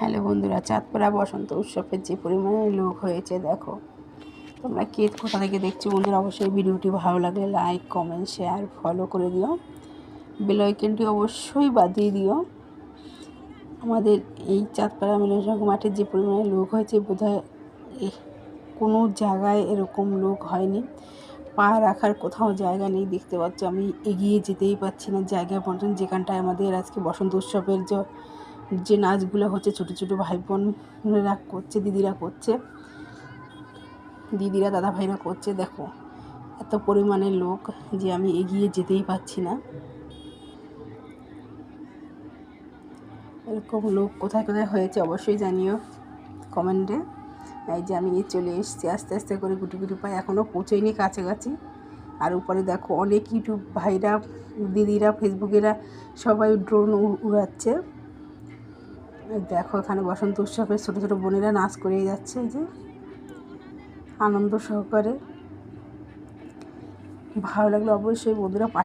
Hello বন্ধুরা, চাঁদপাড়া বসন্ত উৎসবের যে পরিমাণে লোক হয়েছে দেখো। তোমরা কে কোথা থেকে দেখছো বন্ধুরা? অবশ্যই ভিডিওটি ভালো লাগলে লাইক, কমেন্ট, শেয়ার, ফলো করে দিও। বেল আইকনটি অবশ্যই বাজিয়ে দিও। আমাদের এই চাঁদপাড়া মিলনসংঘ মাঠের যে পরিমাণে লোক হয়েছে, বোধহয় কোনো জায়গায় এরকম লোক হয়নি। পা রাখার কোথাও জায়গা নেই। দেখতে পাচ্ছ আমি এগিয়ে যেতেই পারছি না জায়গা পর্যন্ত, যেখানটায় আমাদের আজকে বসন্ত উৎসবের যে নাচগুলো হচ্ছে, ছোটো ছোটো ভাই বোনেরা করছে, দিদিরা দাদা ভাইরা করছে। দেখো এত পরিমাণে লোক যে আমি এগিয়ে যেতেই পারছি না। এরকম লোক কোথায় কোথায় হয়েছে অবশ্যই জানিও কমেন্টে। এই যে আমি চলে এসেছি আস্তে আস্তে করে, গুটি গুটি পায়ে, এখনও পৌঁছইনি কাছাকাছি। আর উপরে দেখো অনেক ইউটিউব ভাইরা, দিদিরা, ফেসবুকেরা সবাই ড্রোন উড়াচ্ছে। দেখো এখানে বসন্ত উৎসবে ছোটো ছোটো বোনেরা নাচ করে যাচ্ছে, যে আনন্দ সহকারে। ভালো লাগলে অবশ্যই বন্ধুরা